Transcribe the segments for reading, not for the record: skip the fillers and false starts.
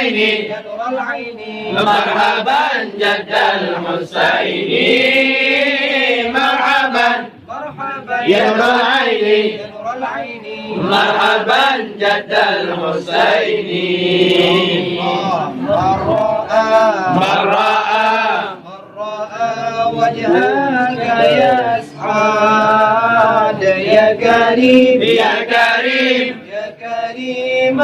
العين يا نور العين مرحبا جد الحسين مرحبا مرحبا يا نور العين يا نور العين مرحبا جد الحسين من رأى وجهك يا سعاد يا كريم يا كريم يا كريم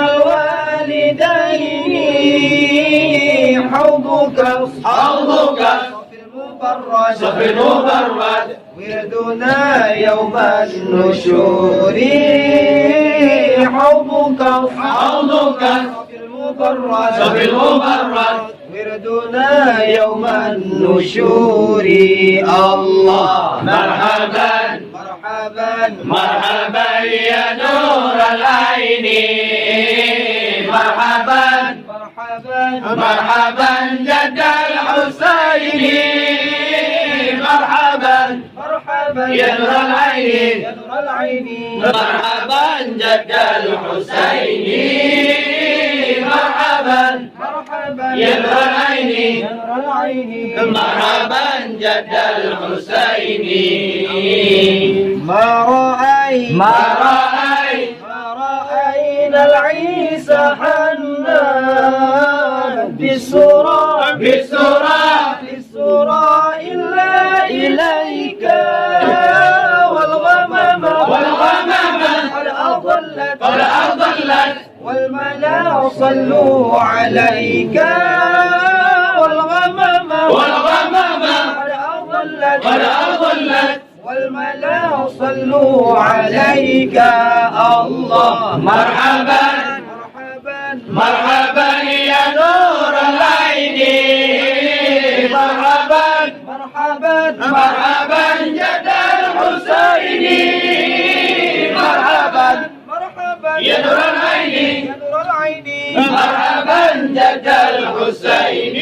الوالدين حوضك حوضك صف المبرد صف المبرد وردنا يوم النشور حوضك حوضك صف المبرد صف المبرد وردنا يوم النشور الله مرحبا مرحبا مرحبا يا نور العين مرحبا مرحبا مرحبا جد الحسين مرحبا مرحبا يا نور العين يا نور العين مرحبا جد الحسين مرحبا مرحبا يا نور العين يا نور العين مرحبا جد الحسين ما رأيت ما رأيت ما رأينا العيسى حنان بالسرى بالسرى إلا إليك والغمام قد أضلت والملا صلوا عليك والغمام قد أضلت والملا صلوا عليك الله مرحبا مرحبا مرحبا يا نور العين مرحبا مرحبا مرحبا جد الحسين مرحبا مرحبا يا نور العين يا نور العين مرحبا جد الحسين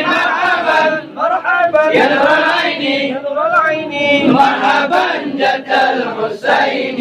مرحبا مرحبا يا نور العين يا نور العين مرحبا جد الحسين